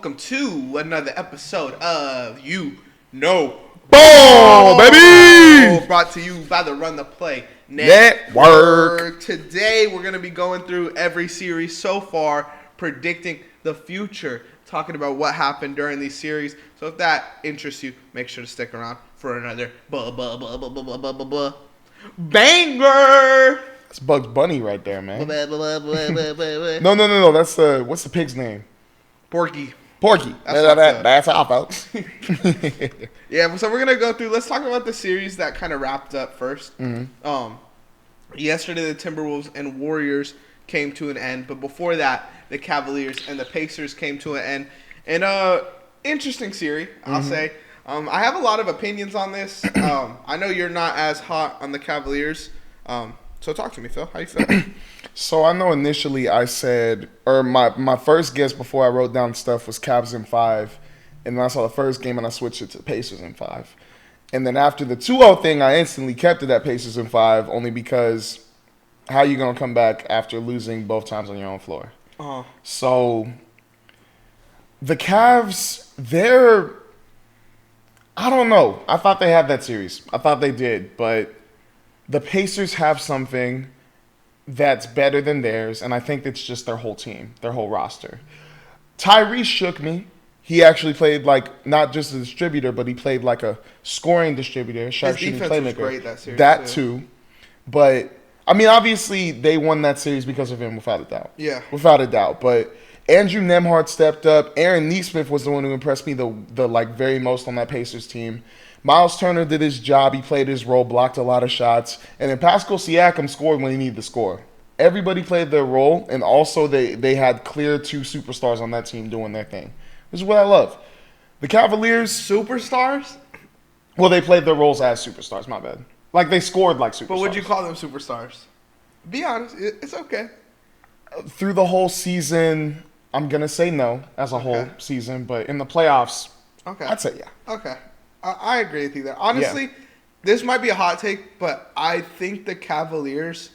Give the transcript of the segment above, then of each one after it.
Welcome to another episode of You Know Ball, baby! Brought to you by the Run the Play Network. Today we're going to be going through every series so far, predicting the future, talking about what happened during these series. So if that interests you, make sure to stick around for another banger. That's Bugs Bunny right there, man. No. No. That's what's the pig's name? Porky. Porky. That's all, folks. Yeah, so we're gonna go through. Let's talk about the series that kind of wrapped up first. Mm-hmm. Yesterday the Timberwolves and Warriors came to an end, but before that, the Cavaliers and the Pacers came to an end. And interesting series, I'll say. I have a lot of opinions on this. I know you're not as hot on the Cavaliers. So talk to me, Phil. How you feel? So I know initially I said, or my first guess before I wrote down stuff was Cavs in 5. And then I saw the first game and I switched it to Pacers in 5. And then after the 2-0 thing, I instantly kept it at Pacers in 5, only because how you going to come back after losing both times on your own floor? So the Cavs, I don't know. I thought they had that series. I thought they did. But the Pacers have something that's better than theirs, and I think it's just their whole team, their whole roster. Tyrese shook me. He actually played like not just a distributor, but he played like a scoring distributor, sharpshooting playmaker. Was great that series. That too. But I mean, obviously they won that series because of him, without a doubt. Yeah, without a doubt. But Andrew Nembhard stepped up. Aaron Nesmith was the one who impressed me the like very most on that Pacers team. Miles Turner did his job. He played his role, blocked a lot of shots. And then Pascal Siakam scored when he needed to score. Everybody played their role, and also they had clear 2 superstars on that team doing their thing. This is what I love. The Cavaliers... Superstars? Well, they played their roles as superstars, my bad. Like, they scored like superstars. But would you call them superstars? Be honest, it's okay. Through the whole season, I'm going to say no as a whole season. But in the playoffs, I'd say yeah. Okay. I agree with you there. Honestly, this might be a hot take, but I think the Cavaliers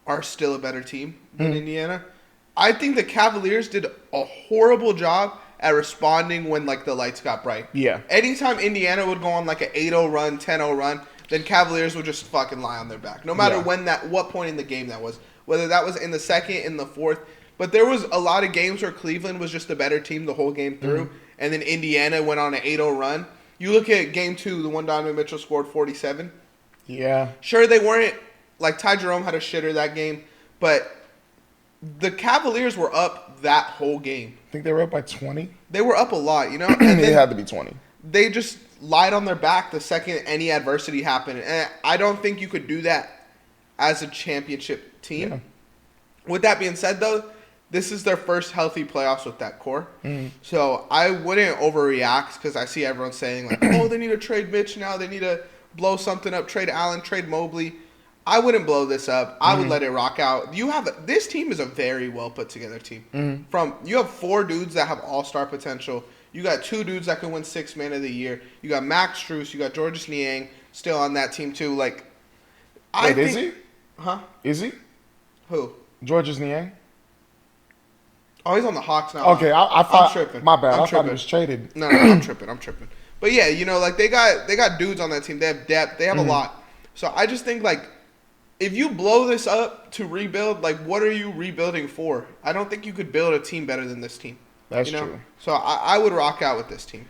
are still a better team than Indiana. I think the Cavaliers did a horrible job at responding when like the lights got bright. Yeah. Anytime Indiana would go on like an 8-0 run, 10-0 run, then Cavaliers would just fucking lie on their back. No matter what point in the game that was. Whether that was in the second, in the fourth. But there was a lot of games where Cleveland was just a better team the whole game through. And then Indiana went on an 8-0 run. You look at game 2, the one Donovan Mitchell scored 47. Yeah. Sure, they weren't, like Ty Jerome had a shitter that game, but the Cavaliers were up that whole game. I think they were up by 20. They were up a lot, you know? And it had to be 20. They just lied on their back the second any adversity happened. And I don't think you could do that as a championship team. Yeah. With that being said, though, this is their first healthy playoffs with that core. So I wouldn't overreact because I see everyone saying, like, oh, they need to trade Mitch now. They need to blow something up, trade Allen, trade Mobley. I wouldn't blow this up. I would let it rock out. This team is a very well put together team. You have 4 dudes that have all-star potential. You got 2 dudes that can win 6th Man of the Year. You got Max Strus. You got Georges Niang still on that team too. Like, is he? Huh? Is he? Who? Georges Niang? Oh, he's on the Hawks now. Okay, I thought. I'm tripping. My bad. I'm I tripping. thought he was traded. No, I'm tripping. But yeah, you know, like they got dudes on that team. They have depth. They have a lot. So I just think like, if you blow this up to rebuild, like what are you rebuilding for? I don't think you could build a team better than this team. That's true. So I would rock out with this team.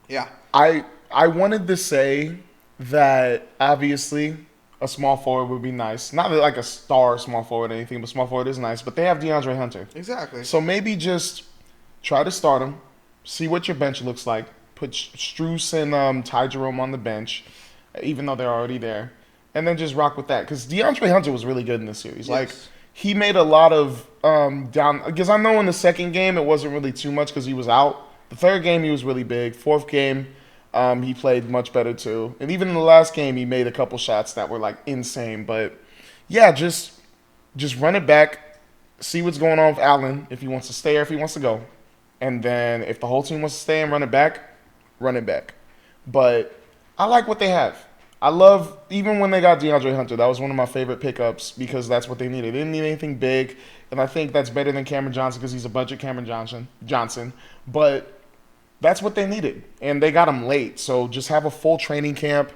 Yeah. I wanted to say that obviously a small forward would be nice. Not like a star small forward or anything, but small forward is nice. But they have DeAndre Hunter. Exactly. So maybe just try to start him, see what your bench looks like. Put Strus and Ty Jerome on the bench, even though they're already there. And then just rock with that. Because DeAndre Hunter was really good in this series. Yes. Like, he made a lot of down... Because I know in the second game it wasn't really too much because he was out. The third game he was really big. Fourth game he played much better too. And even in the last game he made a couple shots that were like insane. But yeah, just run it back. See what's going on with Allen. If he wants to stay or if he wants to go. And then if the whole team wants to stay and run it back. But I like what they have. I love, even when they got DeAndre Hunter, that was one of my favorite pickups because that's what they needed. They didn't need anything big. and I think that's better than Cameron Johnson because he's a budget Cameron Johnson. But that's what they needed, and they got him late. So just have a full training camp,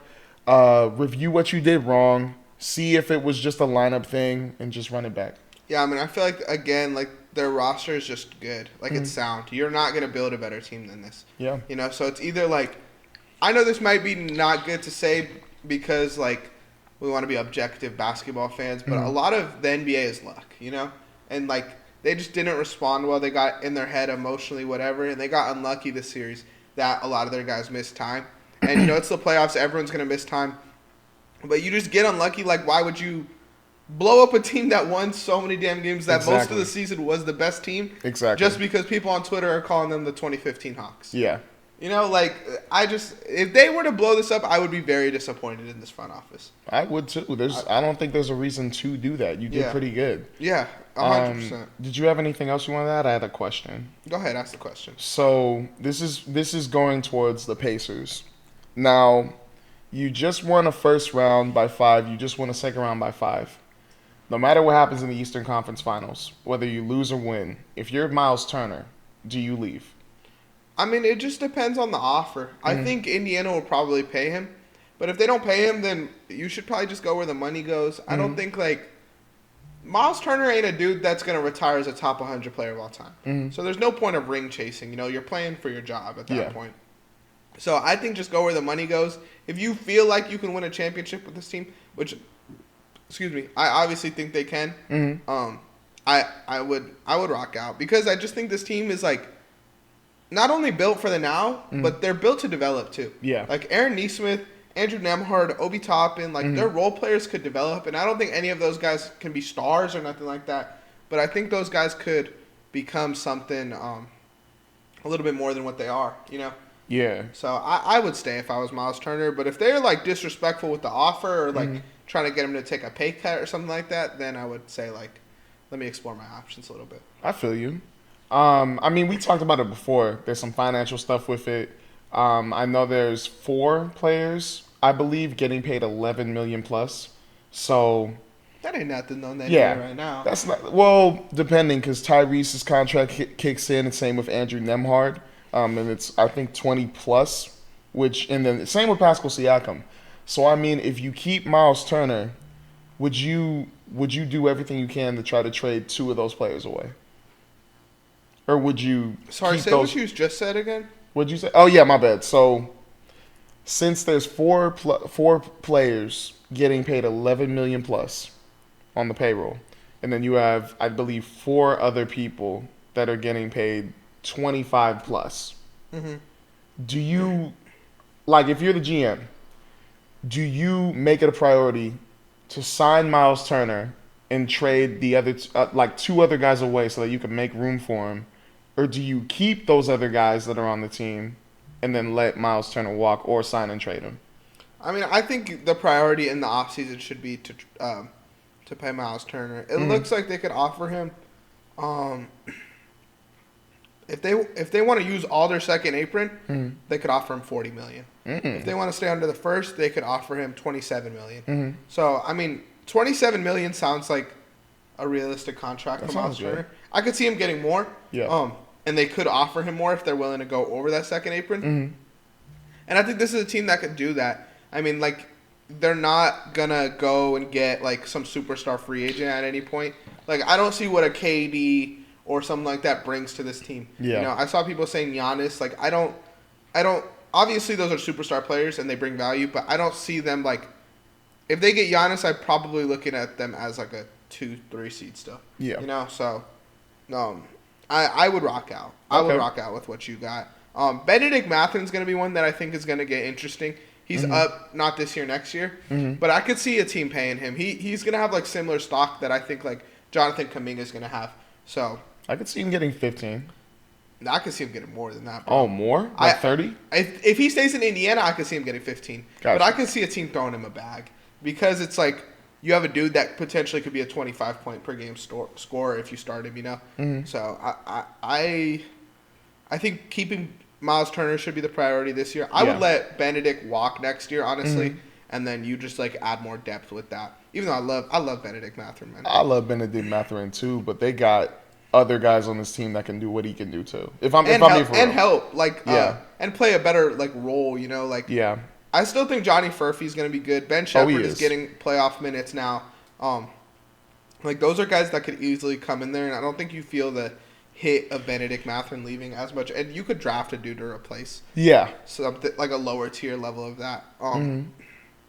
review what you did wrong, see if it was just a lineup thing, and just run it back. Yeah, I mean, I feel like, again, like, their roster is just good. Like, it's sound. You're not going to build a better team than this. Yeah. You know, so it's either, like, I know this might be not good to say because, like, we want to be objective basketball fans, but a lot of the NBA is luck, you know? And, like, they just didn't respond well. They got in their head emotionally, whatever, and they got unlucky this series that a lot of their guys missed time. And, you know, it's the playoffs. Everyone's going to miss time. But you just get unlucky. Like, why would you blow up a team that won so many damn games that most of the season was the best team? Exactly. Just because people on Twitter are calling them the 2015 Hawks. Yeah. You know, like, if they were to blow this up, I would be very disappointed in this front office. I would too. I don't think there's a reason to do that. You did pretty good. Yeah, 100%. Did you have anything else you wanted to add? I had a question. Go ahead, ask the question. So this is going towards the Pacers. Now, you just won a first round by 5. You just won a second round by 5. No matter what happens in the Eastern Conference Finals, whether you lose or win, if you're Miles Turner, do you leave? I mean, it just depends on the offer. I think Indiana will probably pay him. But if they don't pay him, then you should probably just go where the money goes. I don't think, like, Miles Turner ain't a dude that's going to retire as a top 100 player of all time. So there's no point of ring chasing. You know, you're playing for your job at that point. So I think just go where the money goes. If you feel like you can win a championship with this team, which, excuse me, I obviously think they can. I would rock out because I just think this team is like not only built for the now, but they're built to develop too. Yeah. Like Aaron Nesmith, Andrew Nembhard, Obi Toppin, like their role players could develop, and I don't think any of those guys can be stars or nothing like that. But I think those guys could become something a little bit more than what they are. You know. Yeah. So I would stay if I was Miles Turner. But if they're, like, disrespectful with the offer or, like, trying to get him to take a pay cut or something like that, then I would say, like, let me explore my options a little bit. I feel you. I mean, we talked about it before. There's some financial stuff with it. I know there's 4 players, I believe, getting paid $11 million plus. So that ain't nothing on that right now. That's not, well, depending, because Tyrese's contract kicks in, and same with Andrew Nembhard. And it's, I think, 20 plus, and then same with Pascal Siakam. So, I mean, if you keep Miles Turner, would you do everything you can to try to trade 2 of those players away? Or would you Sorry, keep say those, what you just said again? What'd you say? Oh, yeah, my bad. So, since there's 4 players getting paid $11 million plus on the payroll, and then you have, I believe, 4 other people that are getting paid 25 plus. Do you, like, if you're the GM, do you make it a priority to sign Miles Turner and trade the other, 2 other guys away so that you can make room for him? Or do you keep those other guys that are on the team and then let Miles Turner walk or sign and trade him? I mean, I think the priority in the offseason should be to pay Miles Turner. It looks like they could offer him if they want to use all their second apron, they could offer him $40 million. If they want to stay under the first, they could offer him $27 million. So I mean, $27 million sounds like a realistic contract for Miles Turner. I could see him getting more. Yeah. And they could offer him more if they're willing to go over that second apron. And I think this is a team that could do that. I mean, like, they're not gonna go and get like some superstar free agent at any point. Like, I don't see what a KD or something like that brings to this team. Yeah. You know, I saw people saying Giannis. Like, I don't. Obviously, those are superstar players and they bring value, but I don't see them like. If they get Giannis, I'm probably looking at them as like a 2-3 seed still. Yeah. You know, so, I would rock out. I would rock out with what you got. Benedict Mathurin's going to be one that I think is going to get interesting. He's up, not this year, next year. But I could see a team paying him. He's going to have like similar stock that I think like Jonathan Kuminga is going to have. So I could see him getting 15. I could see him getting more than that, bro. Oh, more? Like 30? If he stays in Indiana, I could see him getting 15. Gotcha. But I could see a team throwing him a bag because it's like you have a dude that potentially could be a 25-point per game scorer if you start him, you know? So I think keeping Miles Turner should be the priority this year. I would let Benedict walk next year, honestly, and then you just like add more depth with that. Even though I love Benedict Mathurin, man. I love Benedict Mathurin too, but they got other guys on this team that can do what he can do too. If I'm being for real. Help Yeah. and play a better like role. Yeah. I still think Johnny Furphy's going to be good. Ben Oh, Shepherd he is is. getting playoff minutes now. Like those are guys that could easily come in there, and I don't think you feel the hit of Benedict Mathurin leaving as much. And you could draft a dude to replace Yeah. something like a lower tier level of that.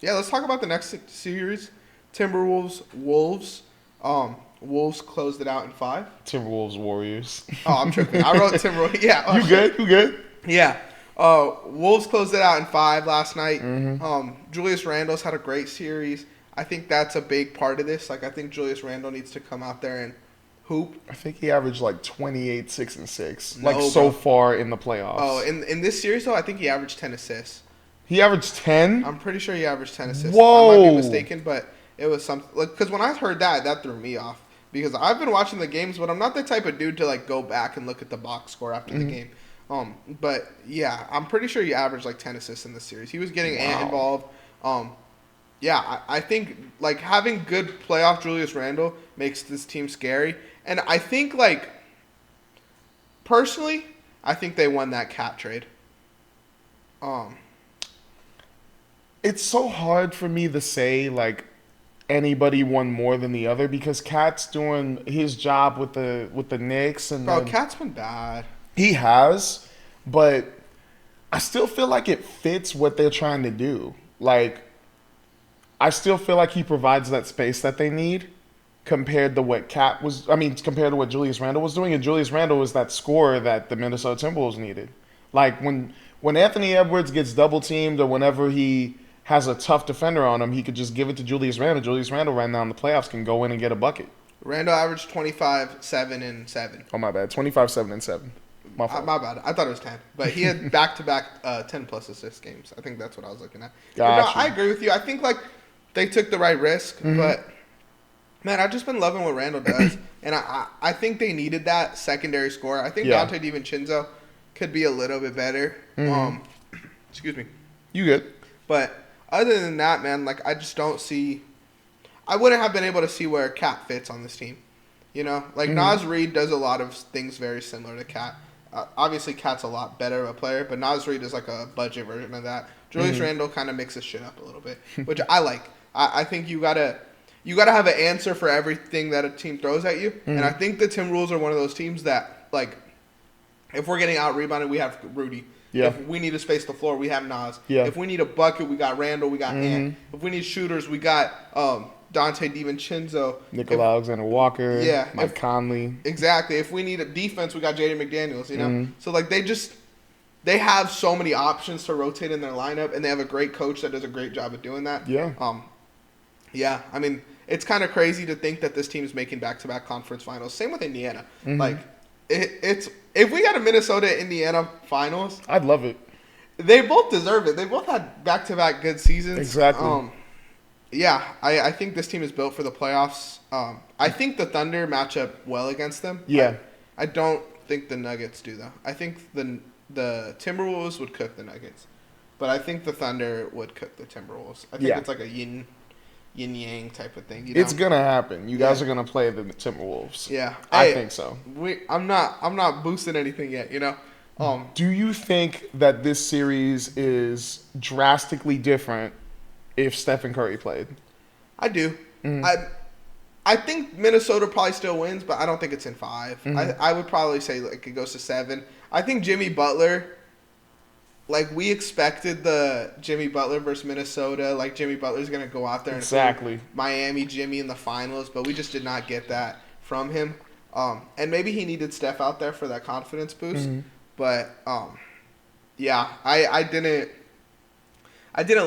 Yeah, let's talk about the next series: Timberwolves, Wolves. Wolves closed it out in 5. Timberwolves Warriors. Oh, I'm tripping. I wrote Timberwolves. Yeah. Oh, You good? You good? Yeah. Wolves closed it out in 5 last night. Julius Randle's had a great series. I think that's a big part of this. Like, I think Julius Randle needs to come out there and hoop. I think he averaged like 28, 6, and 6. No, Like so bro. far in the playoffs. Oh, in this series, though, I think he averaged 10 assists. He averaged 10? I'm pretty sure he averaged 10 assists. Whoa. I might be mistaken, but it was something. Because when I heard that threw me off. Because I've been watching the games, but I'm not the type of dude to, like, go back and look at the box score after the game. But, yeah, I'm pretty sure he averaged, like, 10 assists in this series. He was getting Ant involved. Yeah, I think, like, having good playoff Julius Randle makes this team scary. And I think, like, personally, I think they won that Cat trade. It's so hard for me to say, like, anybody won more than the other because Cat's doing his job with the Knicks. And Bro, Cat's been bad. he has, but I still feel like it fits what they're trying to do. Like, I still feel like he provides that space that they need compared to what compared to what Julius Randle was doing. And Julius Randle was that scorer that the Minnesota Timberwolves needed. Like, when Anthony Edwards gets double teamed or whenever he has a tough defender on him, he could just give it to Julius Randle. Julius Randle right now in the playoffs can go in and get a bucket. Randle averaged 25, 7, and 7. Oh, my bad. 25, 7, and 7. My fault. My bad. I thought it was 10. But he had back-to-back 10-plus assist games. I think that's what I was looking at. Gotcha. No, I agree with you. I think, like, they took the right risk. But, man, I've just been loving what Randle does. And I think they needed that secondary scorer. I think Dante DiVincenzo could be a little bit better. Excuse me. You good. But other than that, man, like, I just don't see – I wouldn't have been able to see where Cat fits on this team. You know? Like, Naz Reid does a lot of things very similar to Cat. Obviously, Cat's a lot better of a player, but Naz Reid is like a budget version of that. Julius Randle kind of mixes shit up a little bit, which I like. I think you gotta have an answer for everything that a team throws at you, and I think the Timberwolves are one of those teams that, like, if we're getting out rebounded, we have Rudy. Yeah. If we need to space the floor, we have Nas. Yeah. If we need a bucket, we got Randall, we got Ant. If we need shooters, we got Dante DiVincenzo. Nicola Alexander-Walker. Yeah, Mike Conley. Exactly. If we need a defense, we got Jaden McDaniels, you know? So, like, they have so many options to rotate in their lineup, and they have a great coach that does a great job of doing that. Yeah. Yeah, I mean, it's kind of crazy to think that this team is making back-to-back conference finals. Same with Indiana. Like, it's if we got a Minnesota-Indiana finals, I'd love it. they both deserve it. They both had back-to-back good seasons. Exactly. Yeah, I think this team is built for the playoffs. I think the Thunder match up well against them. Yeah. I don't think the Nuggets do, though. I think the Timberwolves would cook the Nuggets. But I think the Thunder would cook the Timberwolves. I think it's like a yin-yang type of thing. You know? It's going to happen. You guys are going to play the Timberwolves. Yeah. I think so. I'm not boosting anything yet, you know? Do you think that this series is drastically different if Stephen Curry played? I do. I think Minnesota probably still wins, but I don't think it's in 5. I would probably say like it goes to 7. I think Jimmy Butler, like we expected the Jimmy Butler versus Minnesota, like Jimmy Butler's going to go out there and Exactly. Miami Jimmy in the finals, but we just did not get that from him. And maybe he needed Steph out there for that confidence boost. But yeah, I didn't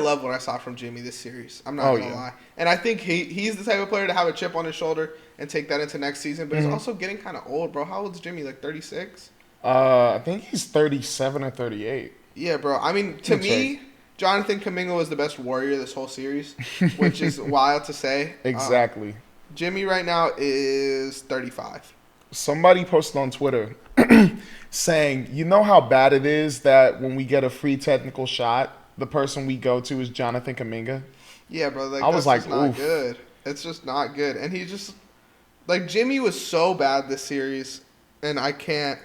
love what I saw from Jimmy this series. I'm not gonna lie, and I think he's the type of player to have a chip on his shoulder and take that into next season. But he's also getting kind of old, bro. How old is Jimmy? Like 36? I think he's 37 or 38. Yeah, bro. I mean, to me, Jonathan Kuminga was the best Warrior this whole series, which is wild to say. Exactly. Jimmy right now is 35. Somebody posted on Twitter saying, you know how bad it is that when we get a free technical shot, the person we go to is Jonathan Kuminga? Yeah, bro. Like, I was that's like, not oof. good. It's just not good. And he just like Jimmy was so bad this series, and I can't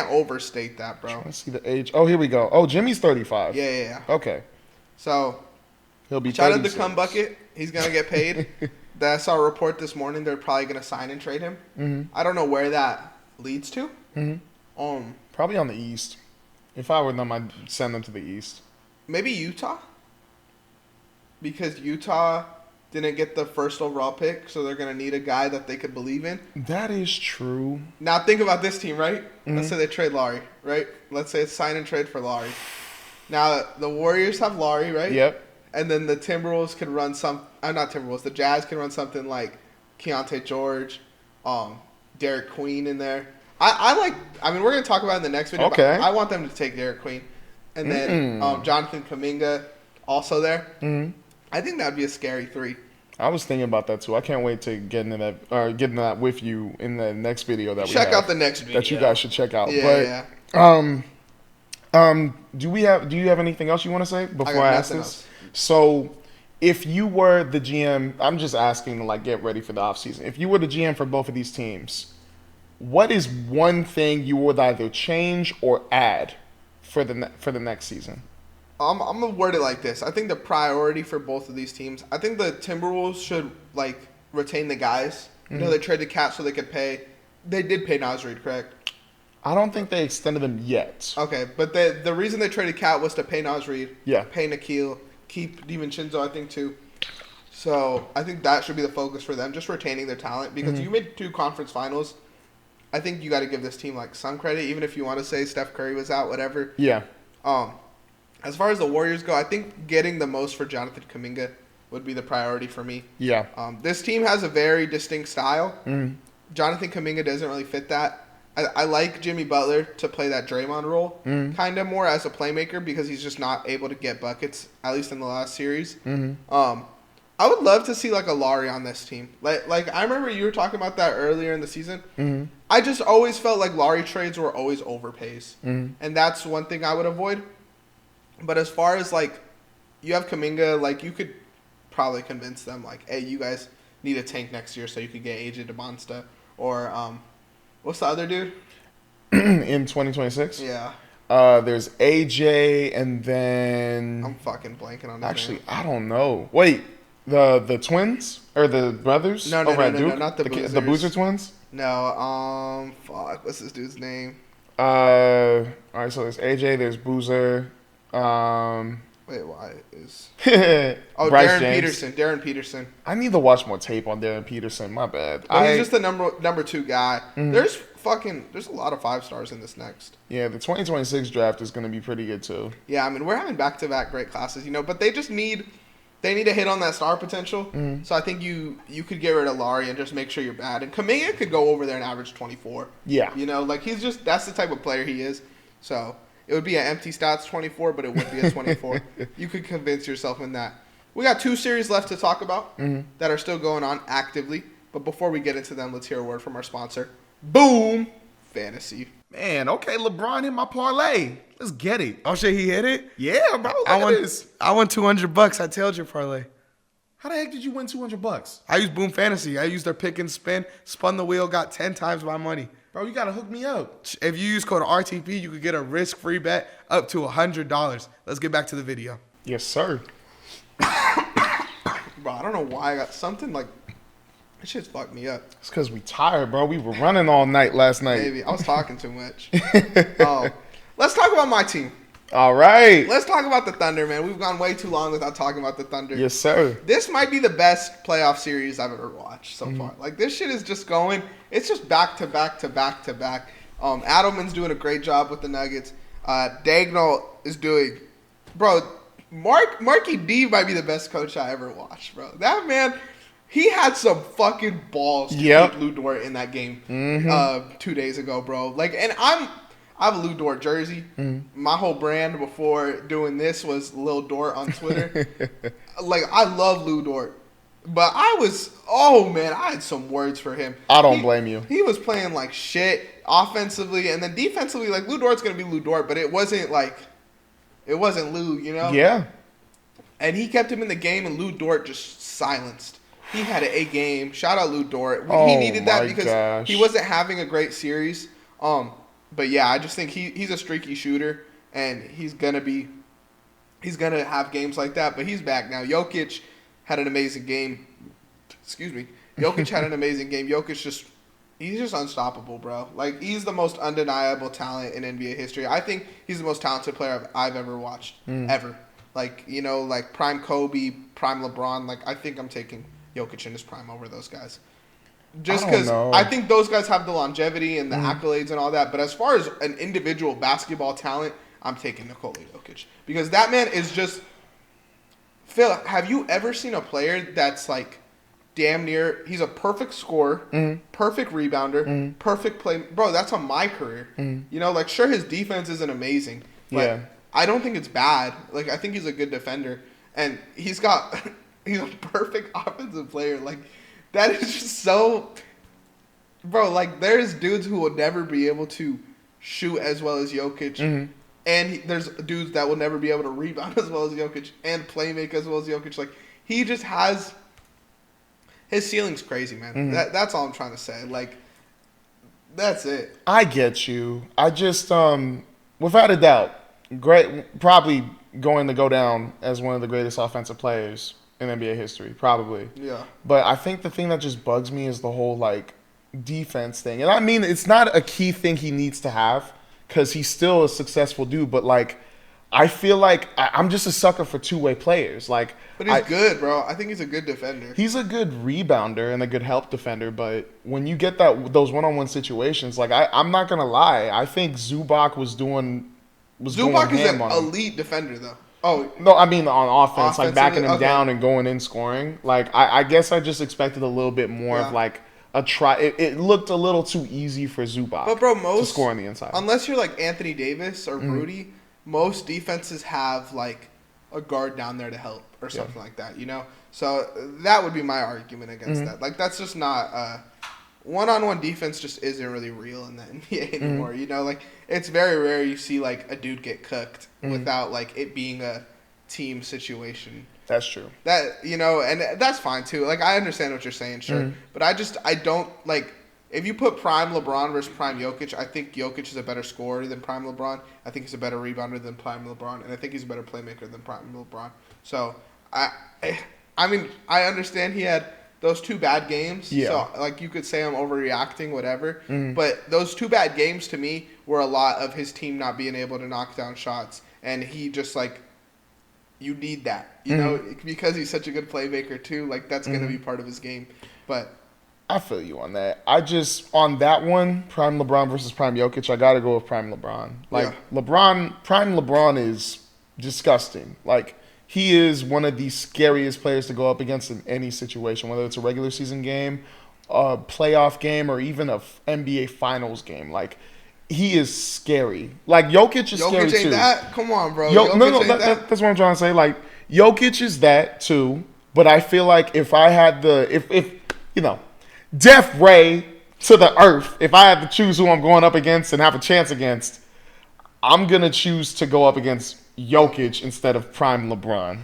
overstate that, bro. Let's see the age. Oh, here we go. Oh, Jimmy's 35. Yeah. Okay. So He'll be shout out to 36. Cum Bucket. He's gonna get paid. I saw a report this morning. They're probably gonna sign and trade him. Mm-hmm. I don't know where that leads to. Mm-hmm. Probably on the East. If I were them, I'd send them to the East. Maybe Utah, because Utah didn't get the first overall pick, so they're gonna need a guy that they could believe in. That is true. Now think about this team, right? Mm-hmm. Let's say they trade Laurie, right? Let's say it's sign and trade for Laurie. Now the Warriors have Laurie, right? Yep. And then the Timberwolves could run some. Not Timberwolves. The Jazz can run something like Keontae George, Derek Queen in there. I mean, we're gonna talk about it in the next video. Okay. But I want them to take Derek Queen, and then Jonathan Kuminga also there. Mm-hmm. I think that'd be a scary 3. I was thinking about that too. I can't wait to get into that with you in the next video that we check have, out the next video that you guys should check out. Yeah, but do you have anything else you want to say before I ask this? Else. So, if you were the GM, I'm just asking to like get ready for the offseason. If you were the GM for both of these teams, what is one thing you would either change or add for the next season? I'm gonna word it like this. I think the priority for both of these teams. I think the Timberwolves should like retain the guys. You know, they traded Cat so they could pay. They did pay Naz Reid, correct? I don't think they extended them yet. Okay, but the reason they traded Cat was to pay Naz Reid, Yeah. pay Nikhil, keep DiVincenzo, I think too. So I think that should be the focus for them, just retaining their talent because you made 2 conference finals. I think you got to give this team like some credit, even if you want to say Steph Curry was out, whatever. Yeah. As far as the Warriors go, I think getting the most for Jonathan Kuminga would be the priority for me. Yeah. This team has a very distinct style. Mm. Jonathan Kuminga doesn't really fit that. I like Jimmy Butler to play that Draymond role, kind of more as a playmaker because he's just not able to get buckets, at least in the last series. Mm-hmm. I would love to see like a Laurie on this team. Like I remember you were talking about that earlier in the season. Mm-hmm. I just always felt like Laurie trades were always overpays, Mm-hmm. and that's one thing I would avoid. But as far as like you have Kuminga, like you could probably convince them like, hey, you guys need a tank next year so you could get AJ DeMonsta or what's the other dude? In 2026? Yeah. There's AJ and then I'm fucking blanking on his actually name. I don't know. Wait, the twins or the brothers? No, over at Duke? not the Boozers. The Boozer twins? No, fuck, what's this dude's name? All right, so there's AJ, there's Boozer. Wait, why is Oh, Darren James. Peterson? Darren Peterson. I need to watch more tape on Darren Peterson. My bad. But he's just the number 2 guy. Mhm. There's a lot of 5 stars in this next. Yeah, the 2026 draft is going to be pretty good too. Yeah, I mean we're having back-to-back great classes, but they just need to hit on that star potential. Mhm. So I think you could get rid of Laurie and just make sure you're bad. And Kuminga could go over there and average 24. Yeah. Like that's the type of player he is. So it would be an empty stats 24, but it would be a 24. You could convince yourself in that. We got 2 series left to talk about that are still going on actively. But before we get into them, let's hear a word from our sponsor. Boom! Fantasy. Man, okay, LeBron hit my parlay. Let's get it. Oh shit, he hit it? Yeah, bro. Look at this. I won $200. I tailed your parlay. How the heck did you win $200? I used Boom Fantasy. I used their pick and spin, spun the wheel, got 10 times my money. Bro, you gotta hook me up. If you use code RTP, you could get a risk-free bet up to $100. Let's get back to the video. Yes, sir. Bro, I don't know why I got something like... This shit's fucked me up. It's because we tired, bro. We were running all night last night. Maybe. I was talking too much. Let's talk about my team. All right. Let's talk about the Thunder, man. We've gone way too long without talking about the Thunder. Yes, sir. This might be the best playoff series I've ever watched so far. Like, this shit is just going. It's just back to back to back to back. Adelman's doing a great job with the Nuggets. Dagnall is doing... Bro, Marky D might be the best coach I ever watched, bro. That man... He had some fucking balls to keep Lou Dort in that game 2 days ago, bro. Like, and I have a Lou Dort jersey. My whole brand before doing this was Lil Dort on Twitter. Like, I love Lou Dort. But I had some words for him. I don't blame you. He was playing like shit offensively, and then defensively, like, Lou Dort's going to be Lou Dort, but it wasn't Lou, Yeah. And he kept him in the game, and Lou Dort just silenced. he had a game. Shout out Lou Dort. He Oh needed that my because gosh. he wasn't having a great series. But yeah, I just think he's a streaky shooter, and he's gonna have games like that. But he's back now. Jokic had an amazing game. Excuse me. Jokic had an amazing game. He's just unstoppable, bro. Like, he's the most undeniable talent in NBA history. I think he's the most talented player I've ever watched, ever. Like, like prime Kobe, prime LeBron. Like, I think I'm taking Jokic in his prime over those guys. Just because I think those guys have the longevity and the accolades and all that. But as far as an individual basketball talent, I'm taking Nikola Jokic. Because that man is just... Phil, have you ever seen a player that's like... damn near, he's a perfect scorer, perfect rebounder, perfect play. Bro, that's on my career. Like, sure, his defense isn't amazing, but I don't think it's bad. Like, I think he's a good defender, and he's a perfect offensive player. Like, that is just so, bro. Like, there's dudes who will never be able to shoot as well as Jokic, and there's dudes that will never be able to rebound as well as Jokic and play make as well as Jokic. Like, he just has. His ceiling's crazy, man. That's all I'm trying to say. Like, that's it. I get you. I just, without a doubt, probably going to go down as one of the greatest offensive players in NBA history, probably. Yeah. But I think the thing that just bugs me is the whole, like, defense thing. And I mean, it's not a key thing he needs to have because he's still a successful dude, but, like, I feel like I'm just a sucker for two-way players. Like, but he's good, bro. I think he's a good defender. He's a good rebounder and a good help defender, but when you get those one-on-one situations, like I'm not gonna lie, I think Zubac was going Zubac is ham an on him. elite defender, though. Oh no, I mean on offense, like backing him okay. down and going in scoring. Like I guess I just expected a little bit more of like a try. It looked a little too easy for Zubac, but bro, to score on the inside. Unless you're like Anthony Davis or Rudy, most defenses have like a guard down there to help or something like that, So that would be my argument against that. Like, that's just not one-on-one defense just isn't really real in the NBA anymore. Like, it's very rare you see like a dude get cooked without like it being a team situation. That's true. That and that's fine too. Like, I understand what you're saying, sure, but I don't like. If you put prime LeBron versus prime Jokic, I think Jokic is a better scorer than prime LeBron. I think he's a better rebounder than prime LeBron, and I think he's a better playmaker than prime LeBron. So I mean, I understand he had those two bad games. Yeah. So like you could say I'm overreacting, whatever. But those two bad games to me were a lot of his team not being able to knock down shots, and he just like. You need that, because he's such a good playmaker too. Like, that's going to be part of his game. But I feel you on that. On that one, prime LeBron versus prime Jokic, I got to go with prime LeBron. Like, prime LeBron is disgusting. Like, he is one of the scariest players to go up against in any situation, whether it's a regular season game, a playoff game, or even a NBA Finals game. Like, he is scary. Like, Jokic is scary, too. Jokic ain't that? Come on, bro. That's what I'm trying to say. Like, Jokic is that, too. But I feel like if I had Death Ray to the earth, if I had to choose who I'm going up against and have a chance against, I'm going to choose to go up against Jokic instead of prime LeBron.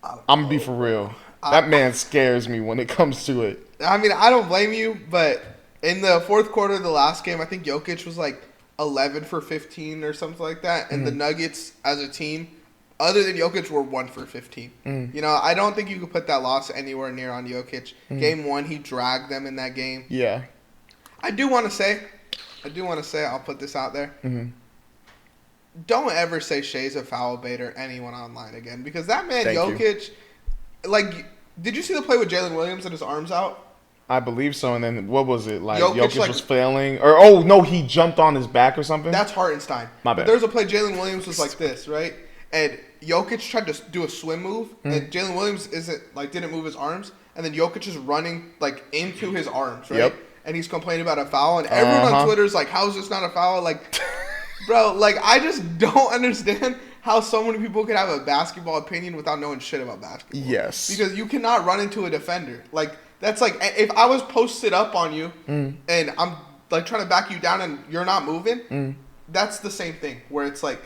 I'm going to be for real. That man scares me when it comes to it. I mean, I don't blame you, but in the fourth quarter of the last game, I think Jokic was like 11 for 15 or something like that. And the Nuggets as a team, other than Jokic, were 1 for 15. I don't think you could put that loss anywhere near on Jokic. Game one, he dragged them in that game. Yeah. I do want to say, I'll put this out there. Don't ever say Shay's a foul bait or anyone online again. Because that man, Jokic, like, did you see the play with Jalen Williams and his arms out? I believe so. And then what was it? Like, Jokic was failing? Or, no, he jumped on his back or something? That's Hartenstein. My bad. But there's a play, Jalen Williams was like this, right? And Jokic tried to do a swim move, and Jalen Williams didn't move his arms, and then Jokic is running like into his arms, right? Yep. And he's complaining about a foul, and everyone on Twitter is like, "How is this not a foul?" Like, bro, like I just don't understand how so many people could have a basketball opinion without knowing shit about basketball. Yes. Because you cannot run into a defender. Like, that's like if I was posted up on you and I'm like trying to back you down and you're not moving, that's the same thing where it's like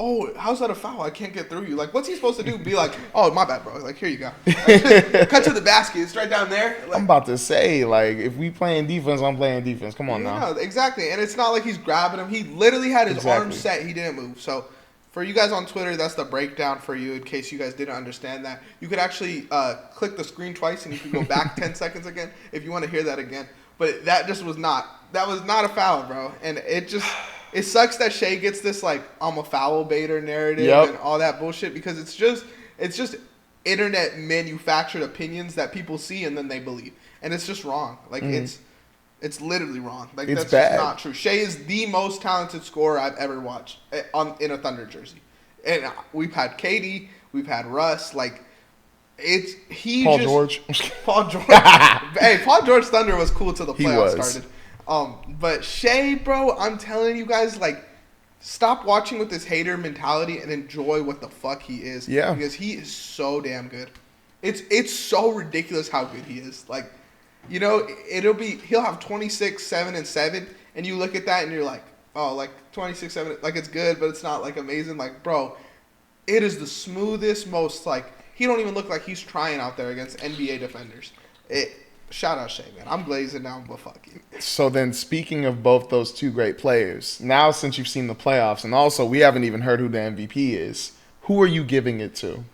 oh, how's that a foul? I can't get through you. Like, what's he supposed to do? Be like, oh, my bad, bro. Like, here you go. Like, cut to the basket. It's right down there. Like, I'm about to say, like, if we playing defense, I'm playing defense. Come on now. Exactly. And it's not like he's grabbing him. He literally had his arm Exactly. set. He didn't move. So, for you guys on Twitter, that's the breakdown for you in case you guys didn't understand that. You could actually click the screen twice and you can go back 10 seconds again if you want to hear that again. But that just was not a foul, bro. And it sucks that Shea gets this, like, I'm a foul baiter narrative and all that bullshit because it's just internet manufactured opinions that people see and then they believe. And it's just wrong. Like, it's literally wrong. Like, It's that's bad. just not true. Shea is the most talented scorer I've ever watched in a Thunder jersey. And we've had KD, we've had Russ. Like, Paul George. Paul George. Hey, Paul George Thunder was cool till the playoffs was. started. But Shea, bro, I'm telling you guys, like, stop watching with this hater mentality and enjoy what the fuck he is. Yeah. Because he is so damn good. It's so ridiculous how good he is. Like, you know, he'll have 26, 7, and 7, and you look at that and you're like, oh, like 26, 7, like it's good, but it's not like amazing. Like, bro, it is the smoothest, most like he don't even look like he's trying out there against NBA defenders. Shout out Shea, man. I'm glazing now, but fuck you. So then, speaking of both those two great players, now since you've seen the playoffs, and also we haven't even heard who the MVP is, who are you giving it to?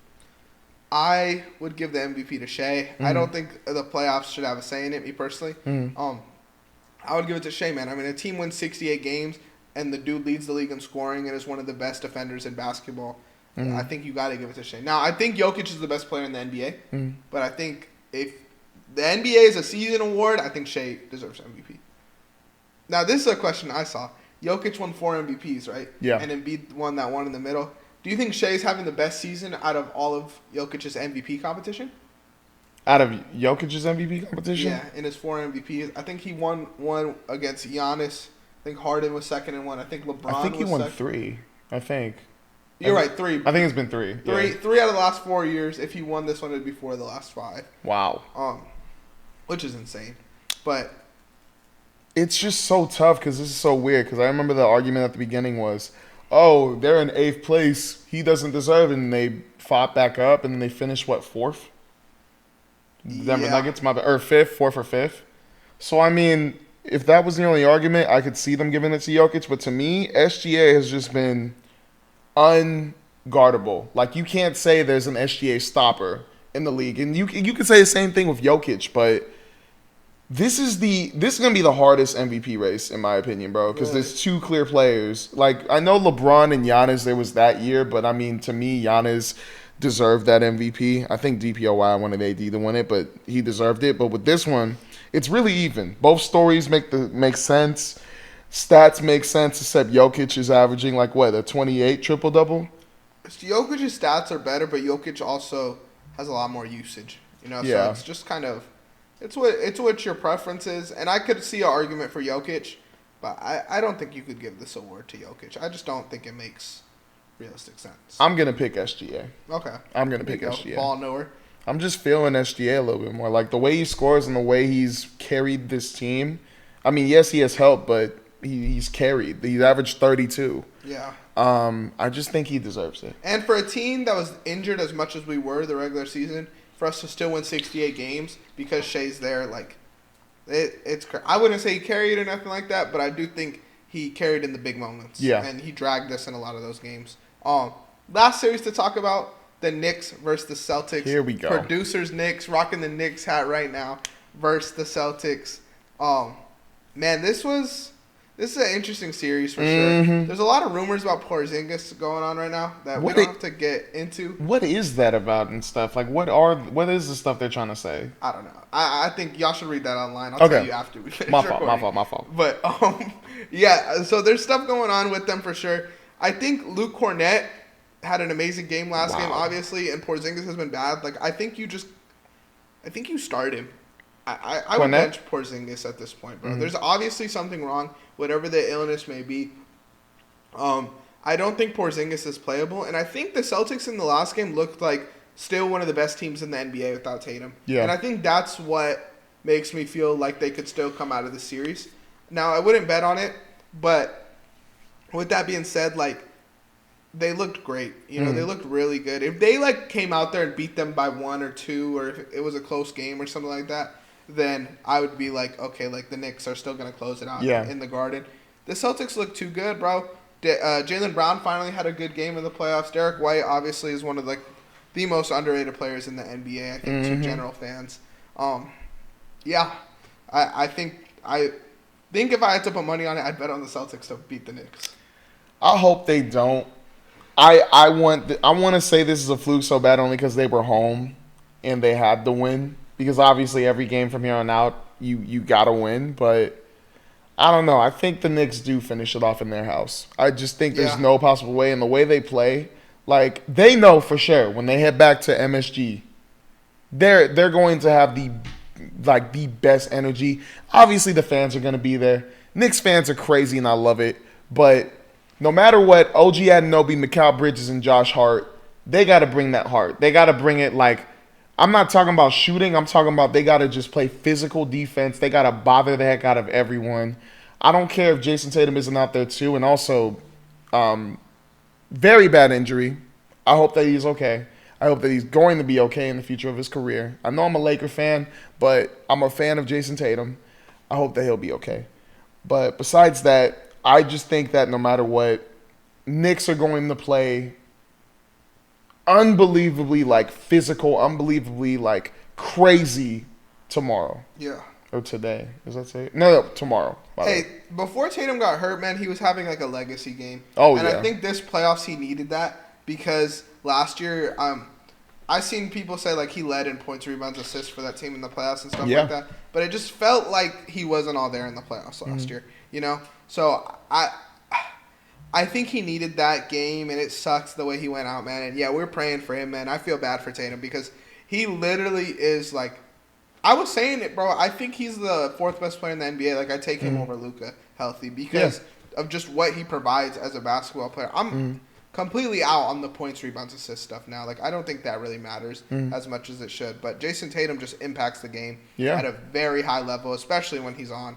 I would give the MVP to Shea. I don't think the playoffs should have a say in it, me personally. I would give it to Shea, man. I mean, a team wins 68 games, and the dude leads the league in scoring and is one of the best defenders in basketball. I think you got to give it to Shea. Now, I think Jokic is the best player in the NBA, but I think if the NBA is a season award, I think Shea deserves MVP. Now, this is a question I saw. Jokic won 4 MVPs, right? Yeah. And Embiid won that one in the middle. Do you think Shea's having the best season out of all of Jokic's MVP competition? Out of Jokic's MVP competition? Yeah, in his 4 MVPs. I think he won one against Giannis. I think Harden was second in one. I think LeBron was I think he won second. 3. I think. You're right, 3. I think it's been 3. Three out of the last 4 years. If he won this one, it'd be 4 of the last 5. Wow. Which is insane. But It's just so tough because this is so weird. Because I remember the argument at the beginning was, oh, they're in 8th place. He doesn't deserve it. And they fought back up, and then they finished, 4th? Denver Nuggets, or 5th, 4th or 5th. So, I mean, if that was the only argument, I could see them giving it to Jokic. But to me, SGA has just been unguardable. Like, you can't say there's an SGA stopper in the league. And you can say the same thing with Jokic, but this is going to be the hardest MVP race, in my opinion, bro, because there's 2 clear players. Like, I know LeBron and Giannis, there was that year, but, I mean, to me, Giannis deserved that MVP. I think DPOY wanted AD to win it, but he deserved it. But with this one, it's really even. Both stories make sense. Stats make sense, except Jokic is averaging, a 28 triple-double? Jokic's stats are better, but Jokic also has a lot more usage. So it's just kind of it's what your preference is. And I could see an argument for Jokic, but I don't think you could give this award to Jokic. I just don't think it makes realistic sense. I'm going to pick SGA. Okay. I'm going to pick SGA. Ball knower. I'm just feeling SGA a little bit more. Like, the way he scores and the way he's carried this team. I mean, yes, he has help, but he's carried. He's averaged 32. Yeah. I just think he deserves it. And for a team that was injured as much as we were the regular season, for us to still win 68 games because Shea's there, it's I wouldn't say he carried or nothing like that, but I do think he carried in the big moments. Yeah. And he dragged us in a lot of those games. Last series to talk about, the Knicks versus the Celtics. Here we go. Producers Knicks, rocking the Knicks hat right now, versus the Celtics. Man, this is an interesting series for sure. There's a lot of rumors about Porzingis going on right now that we don't have to get into. What is that about and stuff? Like, what is the stuff they're trying to say? I don't know. I think y'all should read that online. I'll tell you after we finish recording. My fault. But, yeah, so there's stuff going on with them for sure. I think Luke Cornett had an amazing game last game, obviously, and Porzingis has been bad. Like, I think you start him. I would bench Porzingis at this point, bro. There's obviously something wrong, whatever the illness may be. I don't think Porzingis is playable, and I think the Celtics in the last game looked like still one of the best teams in the NBA without Tatum. Yeah. And I think that's what makes me feel like they could still come out of the series. Now, I wouldn't bet on it, but with that being said, they looked great. You know, they looked really good. If they like came out there and beat them by 1 or 2, or if it was a close game or something like that, then I would be like, okay, like the Knicks are still gonna close it out in the Garden. The Celtics look too good, bro. Jaylen Brown finally had a good game in the playoffs. Derek White obviously is one of like the most underrated players in the NBA. I think to general fans. Yeah, I think if I had to put money on it, I'd bet on the Celtics to beat the Knicks. I hope they don't. I want to say this is a fluke so bad only because they were home and they had the win. Because obviously every game from here on out you gotta win, but I don't know. I think the Knicks do finish it off in their house. I just think there's no possible way, and the way they play, like they know for sure when they head back to MSG, they're going to have the best energy. Obviously the fans are gonna be there. Knicks fans are crazy and I love it, but no matter what, OG Anunoby, Mikal Bridges, and Josh Hart, they got to bring that heart. They got to bring it like, I'm not talking about shooting. I'm talking about they got to just play physical defense. They got to bother the heck out of everyone. I don't care if Jason Tatum isn't out there too. And also, very bad injury. I hope that he's okay. I hope that he's going to be okay in the future of his career. I know I'm a Laker fan, but I'm a fan of Jason Tatum. I hope that he'll be okay. But besides that, I just think that no matter what, Knicks are going to play unbelievably like physical, unbelievably like crazy tomorrow. Yeah. Or today. Does that say? No, tomorrow. Hey, before Tatum got hurt, man, he was having like a legacy game. Oh, and yeah. I think this playoffs he needed that because last year, I seen people say like he led in points, rebounds, assists for that team in the playoffs and stuff like that. But it just felt like he wasn't all there in the playoffs last year, you know? So I think he needed that game, and it sucks the way he went out, man. And yeah, we're praying for him, man. I feel bad for Tatum because he literally is like, I was saying it, bro. I think he's the 4th best player in the NBA. Like I take him over Luka healthy because of just what he provides as a basketball player. I'm completely out on the points, rebounds, assists stuff now. Like I don't think that really matters as much as it should. But Jason Tatum just impacts the game at a very high level, especially when he's on.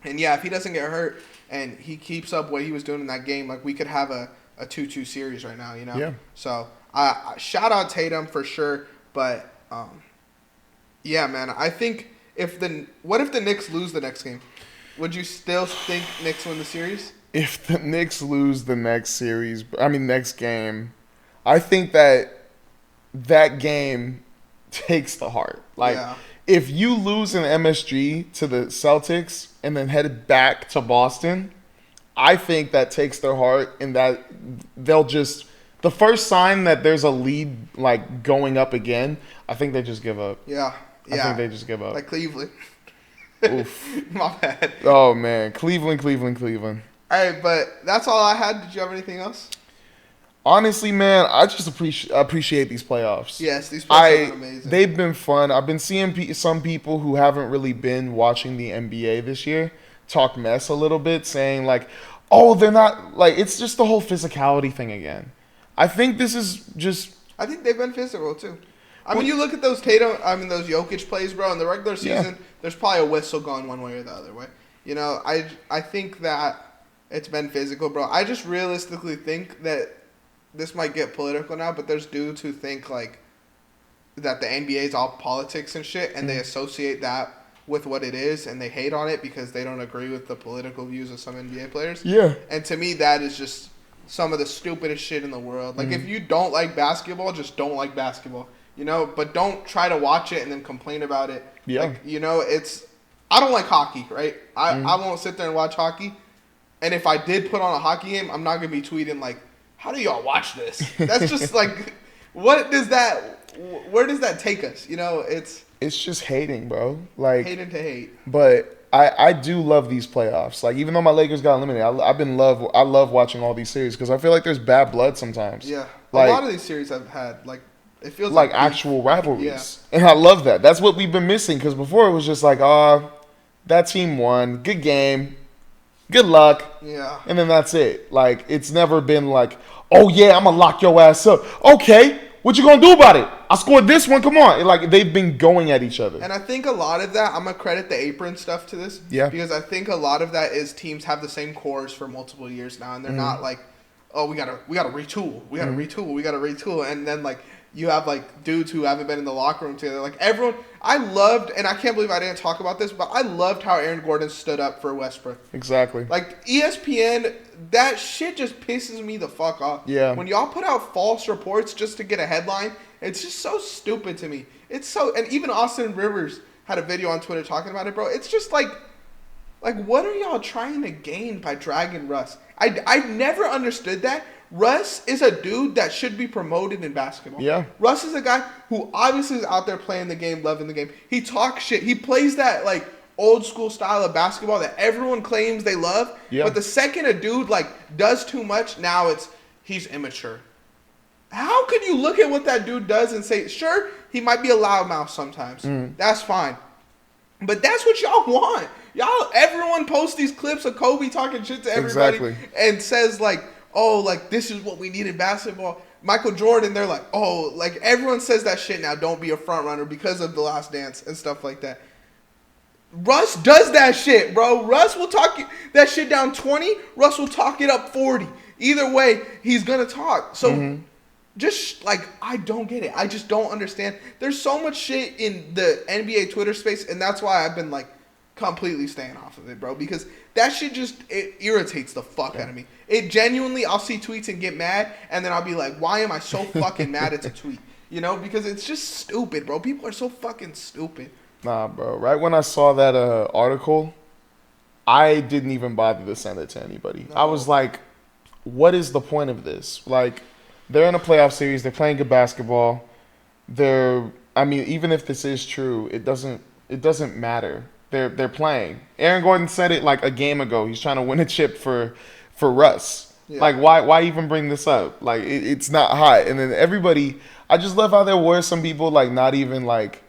And yeah, if he doesn't get hurt and he keeps up what he was doing in that game, like we could have a 2-2 series right now, you know? Yeah. So shout out Tatum for sure. But yeah, man, I think what if the Knicks lose the next game? Would you still think Knicks win the series? If the Knicks lose the next game, I think that game takes the heart. Like, if you lose in MSG to the Celtics and then headed back to Boston, I think that takes their heart and that they'll just – the first sign that there's a lead, like, going up again, I think they just give up. Yeah. I think they just give up. Like Cleveland. Oof. My bad. Oh, man. Cleveland. All right, but that's all I had. Did you have anything else? Honestly, man, I just appreciate these playoffs. Yes, these playoffs are amazing. They've been fun. I've been seeing some people who haven't really been watching the NBA this year talk mess a little bit, saying like, oh, they're not, like, it's just the whole physicality thing again. I think this is just... I think they've been physical, too. I mean, you look at those those Jokic plays, bro, in the regular season, there's probably a whistle going one way or the other way. You know, I think that it's been physical, bro. I just realistically think that this might get political now, but there's dudes who think, like, that the NBA is all politics and shit, and they associate that with what it is, and they hate on it because they don't agree with the political views of some NBA players. Yeah. And to me, that is just some of the stupidest shit in the world. Like, if you don't like basketball, just don't like basketball. You know, but don't try to watch it and then complain about it. Yeah. Like, you know, I don't like hockey, right? I won't sit there and watch hockey. And if I did put on a hockey game, I'm not going to be tweeting like, how do y'all watch this? That's just like, where does that take us? You know, it's just hating, bro. Like, hating to hate. But I do love these playoffs. Like, even though my Lakers got eliminated, I love watching all these series because I feel like there's bad blood sometimes. Yeah. Like, a lot of these series I've had, like, it feels like actual rivalries. And I love that. That's what we've been missing because before it was just like, that team won. Good game. Good luck. Yeah. And then that's it. Like, it's never been like, oh, yeah, I'm going to lock your ass up. Okay, what you going to do about it? I scored this one. Come on. Like, they've been going at each other. And I think a lot of that, I'm going to credit the apron stuff to this. Yeah. Because I think a lot of that is teams have the same cores for multiple years now. And they're not like, oh, we gotta retool, we gotta retool, and then like you have like dudes who haven't been in the locker room together. Like everyone, I loved, and I can't believe I didn't talk about this, but I loved how Aaron Gordon stood up for Westbrook. Exactly. Like ESPN, that shit just pisses me the fuck off. Yeah. When y'all put out false reports just to get a headline, it's just so stupid to me. It's so, and even Austin Rivers had a video on Twitter talking about it, bro. It's just like what are y'all trying to gain by dragging Russ? I never understood that. Russ is a dude that should be promoted in basketball. Yeah. Russ is a guy who obviously is out there playing the game, loving the game. He talks shit. He plays that like old school style of basketball that everyone claims they love. Yeah. But the second a dude like does too much, now he's immature. How could you look at what that dude does and say, sure, he might be a loudmouth sometimes. That's fine. But that's what y'all want. Everyone posts these clips of Kobe talking shit to everybody and says like, oh, like this is what we need in basketball. Michael Jordan, they're like, oh, like everyone says that shit now. Don't be a front runner because of The Last Dance and stuff like that. Russ does that shit, bro. Russ will talk that shit down 20. Russ will talk it up 40. Either way, he's gonna talk. So just like I don't get it. I just don't understand. There's so much shit in the NBA Twitter space, and that's why I've been like completely staying off of it, bro, because that shit it irritates the fuck out of me. It genuinely, I'll see tweets and get mad, and then I'll be like, why am I so fucking mad at the tweet? You know, because it's just stupid, bro. People are so fucking stupid. Nah, bro. Right when I saw that article, I didn't even bother to send it to anybody. No. I was like, what is the point of this? Like, they're in a playoff series. They're playing good basketball. Even if this is true, it doesn't matter. They're playing. Aaron Gordon said it like a game ago. He's trying to win a chip for Russ. Yeah. Like, why even bring this up? Like, it's not hot. And then everybody, I just love how there were some people like not even like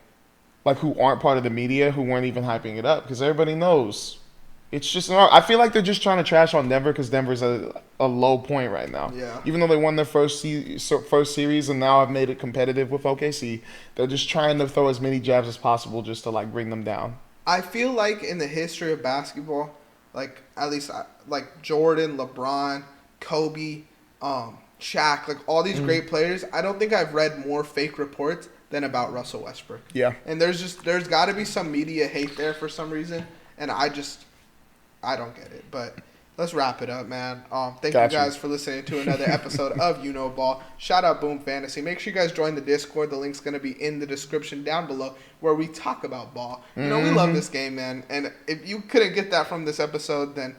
who aren't part of the media who weren't even hyping it up because everybody knows. It's just, I feel like they're just trying to trash on Denver because Denver's at a low point right now. Yeah. Even though they won their first series and now have made it competitive with OKC, they're just trying to throw as many jabs as possible just to like bring them down. I feel like in the history of basketball, like at least like Jordan, LeBron, Kobe, Shaq, like all these great players, I don't think I've read more fake reports than about Russell Westbrook. Yeah. And there's got to be some media hate there for some reason, and I don't get it. But let's wrap it up, man. Thank you guys for listening to another episode of You Know Ball. Shout out Boom Fantasy. Make sure you guys join the Discord. The link's going to be in the description down below where we talk about ball. You know, we love this game, man. And if you couldn't get that from this episode, then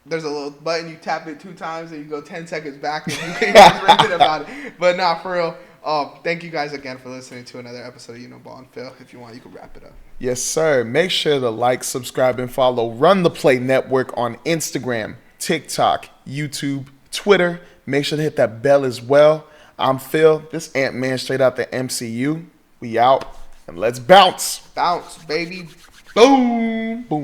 there's a little button. You tap it 2 times and you go 10 seconds back and you can get ranted about it. But nah, for real. Thank you guys again for listening to another episode of You Know Ball. And Phil, if you want, you can wrap it up. Yes, sir. Make sure to like, subscribe, and follow Run the Play Network on Instagram, TikTok, YouTube, Twitter. Make sure to hit that bell as well. I'm Phil. This Ant-Man straight out the MCU. We out, and let's bounce. Bounce, baby. Boom. Boom.